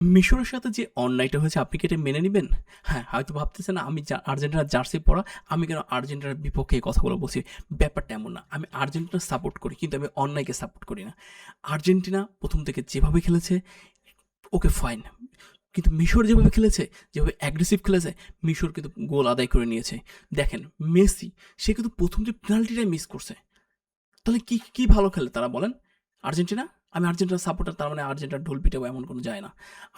মিশরের সাথে যে অন্যায়টা হয়েছে আপনি কি এটা মেনে নিবেন? হ্যাঁ, হয়তো ভাবতেছেন আমি আর্জেন্টিনার জার্সি পরা, আমি কেন আর্জেন্টিনার বিপক্ষে এই কথাগুলো বলছি। ব্যাপারটা এমন না। আমি আর্জেন্টিনা সাপোর্ট করি কিন্তু আমি অন্যায়কে সাপোর্ট করি না। আর্জেন্টিনা ১ম থেকে যেভাবে খেলেছে ওকে ফাইন। কিন্তু মিশর যেভাবে খেলেছে, যেভাবে অ্যাগ্রেসিভ খেলেছে, মিশর কিন্তু গোল আদায় করে নিয়েছে। দেখেন মেসি সে কিন্তু ১ম যে পেনাল্টিটাই মিস করছে। তাহলে কি ভালো খেলে তারা বলেন? আর্জেন্টিনা? আমি আর্জেন্টিনার সাপোর্টার তার মানে আর্জেন্টিনার ঢোল পিটাবো এমন কোনো যায় না।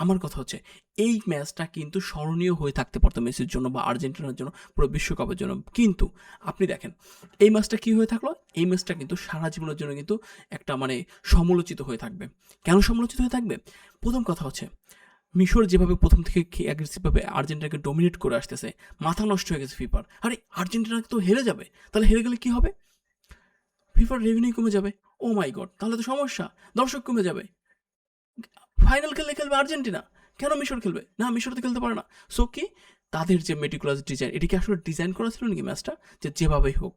আমার কথা হচ্ছে এই ম্যাচটা কিন্তু স্মরণীয় হয়ে থাকতে পারত মেসির জন্য বা আর্জেন্টিনার জন্য, পুরো বিশ্বকাপের জন্য। কিন্তু আপনি দেখেন এই ম্যাচটা কি হয়ে থাকলো? এই ম্যাচটা কিন্তু সারা জীবনের জন্য কিন্তু একটা মানে সমালোচিত হয়ে থাকবে। কেন সমালোচিত হয়ে থাকবে? ১ম কথা হচ্ছে মিশর যেভাবে ১ম থেকে অ্যাগ্রেসিভভাবে আর্জেন্টিনাকে ডমিনেট করে আসতেছে, মাথা নষ্ট হয়ে গেছে ফিফার। আরে আর্জেন্টিনা তো হেরে যাবে। তাহলে হেরে গেলে কি হবে? ফিফার রেভিনিউ কমে যাবে। ও মাই গড! তাহলে তো সমস্যা। দর্শক কমে যাবে। ফাইনাল খেলবে আর্জেন্টিনা। কেন মিশর খেলবে? না, মিশর তো খেলতে পারে না। সো কি? তাদের যে মেটিকুলাস ডিজাইন, এটা কি আসলে ডিজাইন করা ছিল নাকি ম্যাচটা? যে যেভাবেই হোক,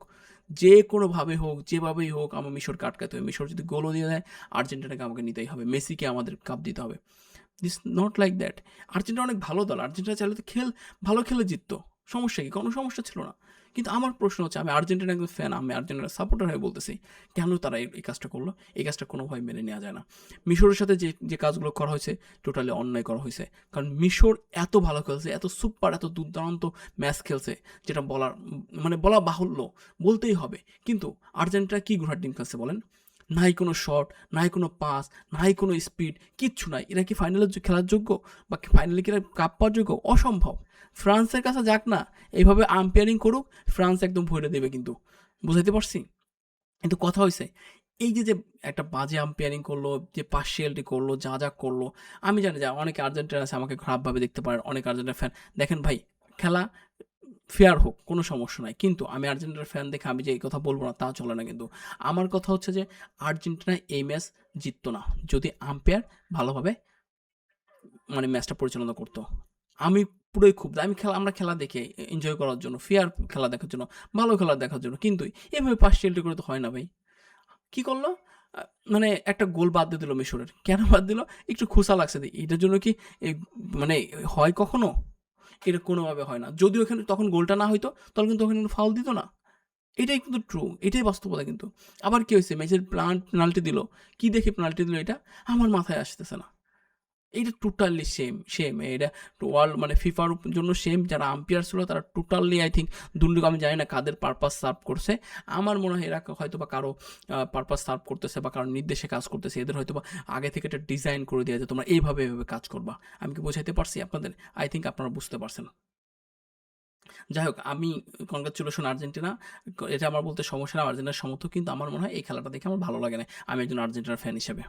যে কোনোভাবে হোক, যেভাবেই হোক আমার মিশরকে আটকাতে হবে। মিশর যদি গোলও দিয়ে দেয়, আর্জেন্টিনাকে আমাকে নিতেই হবে। মেসিকে আমাদের কাপ দিতে হবে। This not like that. Argentina অনেক ভালো দল। আর্জেন্টিনা চাইলে তো ভালো খেলে জিততো। সমস্যা কি? কোনো সমস্যা ছিল না। কিন্তু আমার প্রশ্ন হচ্ছে আমি আর্জেন্টিনার একজন ফ্যান, আমি আর্জেন্টিনার সাপোর্টার হয়ে বলতেছি, কেন তারা এই কাজটা করলো? এই কাজটা কোনোভাবে মেনে নেওয়া যায় না। মিশরের সাথে যে কাজগুলো করা হয়েছে টোটালি অন্যায় করা হয়েছে। কারণ মিশর এত ভালো খেলছে, এত সুপার, এত দুর্দান্ত ম্যাচ খেলছে যেটা মানে বলা বাহুল্য, বলতেই হবে। কিন্তু আর্জেন্টিনা কি ঘোড়ার ডিম খেলছে বলেন? নাই কোনো শট, নাই কোনো পাস, নাই কোনো স্পিড, কিচ্ছু নাই। এরা কি ফাইনালে খেলার যোগ্য? বা ফাইনালে কি এরা কাপ পাওয়ার যোগ্য? অসম্ভব। ফ্রান্সের কাছে যাক না, এইভাবে আম্পায়ারিং করুক, ফ্রান্স একদম ভরে দেবে কিন্তু। বুঝাইতে পারছি? কিন্তু কথা হইছে, এই যে একটা বাজে আম্পায়ারিং করলো, যে পার্সিয়ালিটি করলো, যা করলো, আমি জানি যে অনেকে আর্জেন্টিনা আছে আমাকে খারাপভাবে দেখতে পারেন, অনেক আর্জেন্টিনা ফ্যান। দেখেন ভাই, খেলা ফেয়ার হোক, কোনো সমস্যা নাই। কিন্তু আমি আর্জেন্টিনার ফ্যান দেখে আমি যে এই কথা বলব না তা চলে না কিন্তু। আমার কথা হচ্ছে যে আর্জেন্টিনা এই ম্যাচ জিততো না যদি আম্পায়ার ভালোভাবে মানে ম্যাচটা পরিচালনা করতো। আমি পুরোই ক্ষুব্ধ। আমরা খেলা দেখি এনজয় করার জন্য, ফেয়ার খেলা দেখার জন্য, ভালো খেলা দেখার জন্য। কিন্তু এভাবে পার্সিয়ালিটি করে তো হয় না ভাই। কি করলো? আ মানে একটা গোল বাদ দিয়ে দিল মিশরের। কেন বাদ দিল? একটু খোঁচা লাগছে। এটার জন্য কি এই মানে হয় কখনো? এটা কোনোভাবে হয় না। যদিও এখানে তখন গোলটা না হইতো, তাহলে কিন্তু ওখানে ফাউল দিত না। এটাই কিন্তু ট্রু। এটাই বাস্তবতা কিন্তু। আবার কি হইছে? ম্যাচের পেনাল্টি দিল। কি দেখে পেনাল্টি দিল এটা? আমার মাথায় আসতেছে না। এটা টোটালি সেম। এটা ওয়ার্ল্ড মানে ফিফার জন্য সেম। যারা আম্পায়ার ছিল তারা টোটালি আই থিংক দুর্নীতি, আমি জানি না কাদের পারপাস সার্ভ করছে। আমার মনে হয় এরা হয়তোবা কারো পারপাস সার্ভ করতেছে বা কারো নির্দেশে কাজ করতেছে। এদের হয়তোবা আগে থেকে একটা ডিজাইন করে দেয়া যে তোমরা এইভাবে কাজ করবা। আমি কি বোঝাইতে পারছি আপনাদের? আই থিংক আপনারা বুঝতে পারছেন। যাই হোক, আমি কনগ্রাচুলেশন আর্জেন্টিনা। এটা আমার বলতে সমস্যা না। আর্জেন্টিনার সমর্থক, কিন্তু আমার মনে হয় এই খেলাটা দেখে আমার ভালো লাগে না। আমি একজন আর্জেন্টিনার ফ্যান হিসেবে।